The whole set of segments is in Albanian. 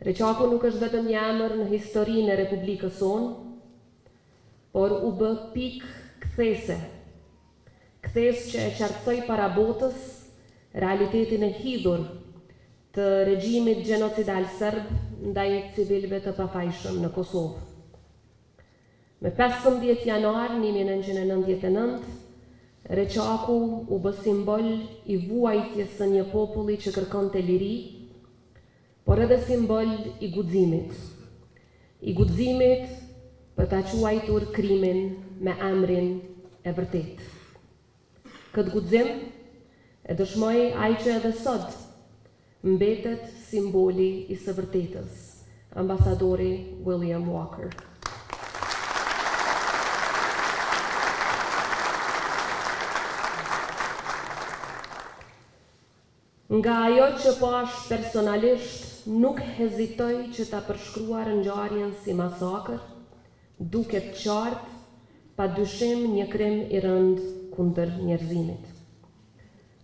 Reçaku nuk është vetëm një emër në historinë e Republikës sonë, por u bë pikë kthese. Kthes që e qartësoi para botës realitetin e hidhur të regjimit gjenocidal serb ndaj civilëve të pafajshëm në Kosovë. Me 15 januar 1999, Reçaku u bë simbol i vuajtjes së një populli që kërkonte liri, por edhe simbol i guximit. I guximit për ta quajtur krimin me emrin e vërtet. Këtë guxim e dëshmoi ai që edhe sot mbetet simboli i së vërtetës, ambasadori William Walker. Nga ajo që po ashtë personalisht nuk hezitoj që ta përshkruar ngjarjen si masakër, duket qartë, pa dyshim një krim i rënd kundër njerëzimit.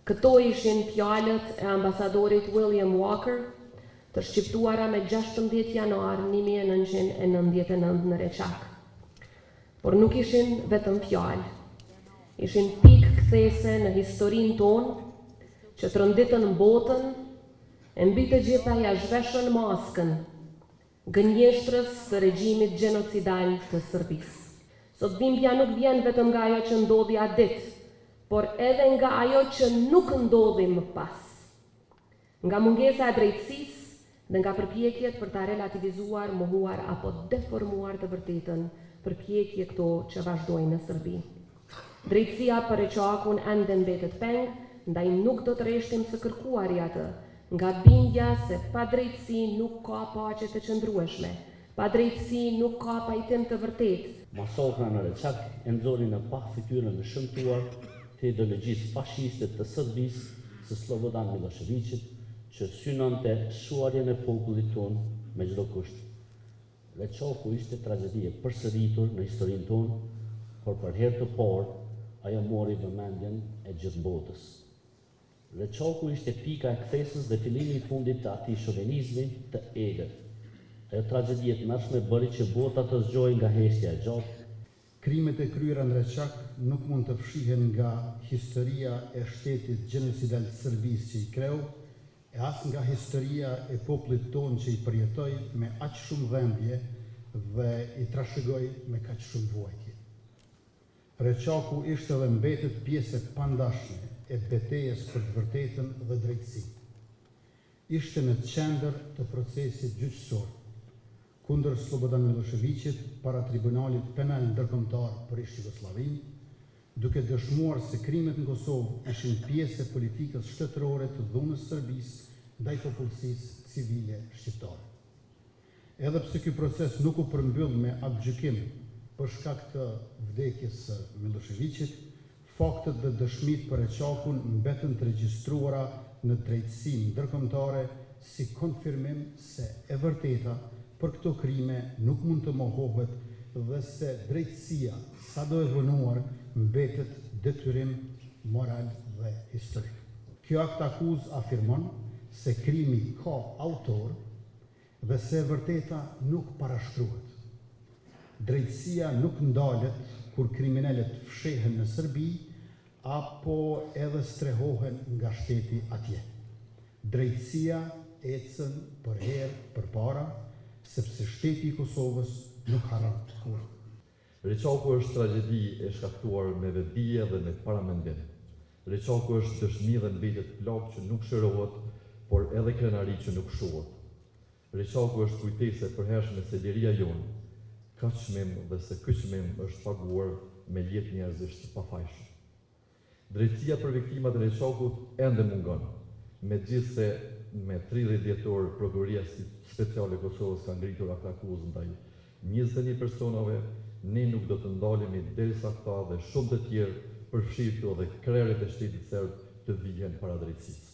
Këto ishin fjalët e ambasadorit William Walker, të shqiptuara me 16 januar 1999 në Reçak. Por nuk ishin vetëm fjalë, ishin pikë kthese në historinë tonë, që të rënditën botën, e mbi të gjitha ja zhveshën maskën, gënjeshtrës së regjimit gjenocidal të Serbisë. Sot dhimbja nuk vjen vetëm nga ajo që ndodhi atë ditë, por edhe nga ajo që nuk ndodhi më pas. Nga mungesa e drejtësisë dhe nga përpjekjet për ta relativizuar, mohuar apo deformuar të vërtetën, përpjekje këto që vazhdojnë në Serbi. Drejtësia për Reçakun ende mbetet peng, ndaj nuk do të rreshtim së kërkuari atë, nga bindja se pa drejtësi nuk ka paqe të qëndrueshme, pa drejtësi nuk ka pajtim të vërtetë. Masakra në Reçak e nxori në pa fytyrën e shëmtuar të ideologjisë fashiste të Serbisë së Slobodan Miloševićit, që synonte shuarjen e popullit tonë me çdo kusht. Reçaku ishte tragjedi e përsëritur në historinë tonë, por për herë të parë ajo mori vëmendjen e gjithë botës. Reçaku ishte pika e kthesës dhe fillimi i fundit të atij shovenizmi të egër. Ajo tragjedi e tmerrshme bëri që bota të zgjohej nga heshtja e gjatë. Krimet e kryera në Reçak nuk mund të fshihen nga historia e shtetit gjenocidal të Serbisë që i kreu, e as nga historia e popullit tonë që i përjetoi me aq shumë dhembje dhe i trashëgoi me kaq shumë vuajtje. Reçaku ishte dhe mbetet pjesë e pandashme e betejës për të vërtetën dhe drejtësinë. Ishte në qendër të procesit gjyqësor kundër Slobodan Miloševićit para Tribunalit Penal Ndërkombëtar për Ish-Jugosllavinë, duke dëshmuar se krimet në Kosovë ishin pjesë e politikës shtetërore të dhunës Serbisë ndaj popullsisë civile shqiptare. Edhe pse ky proces nuk u përmbyll me aktgjykim për shkak të vdekjes së Miloševićit, faktet dhe dëshmit për Reçakun mbetën të regjistruara në drejtësinë ndërkombëtare si konfirmim se e vërteta për këto krime nuk mund të mohohet dhe se drejtësia, sado e vonuar, mbetet detyrim moral dhe historik. Kjo akt akuzë afirmon se krimi ka autor dhe se e vërteta nuk parashkruhet. Drejtësia nuk ndalet kur kriminalet fshehen në Serbi apo edhe strehohen nga shteti atje. Drejtësia ecën për herë përpara, sepse shteti i Kosovës nuk harron kurrë. Reçaku është tragjedi e shkaktuar me vetdije dhe me paramendim. Reçaku është dëshmi dhe mbetet plagë që nuk shërohet, por edhe krenari që nuk shohet. Reçaku është kujtesë e përhershme se liria jonë ka çmim dhe se ky çmim është paguar me jetë njerëzish të pafajshëm. Drejtësia për viktimat e Reçakut ende mungon, megjithse me 30 dhjetor Prokuroria Speciale e Kosovës ka ngritur akt akuzë ndaj 21 personave, ne nuk do të ndalemi derisa këta dhe shumë të tjerë përfshirë këto dhe krerët e shtetit serb të vihen para drejtësisë.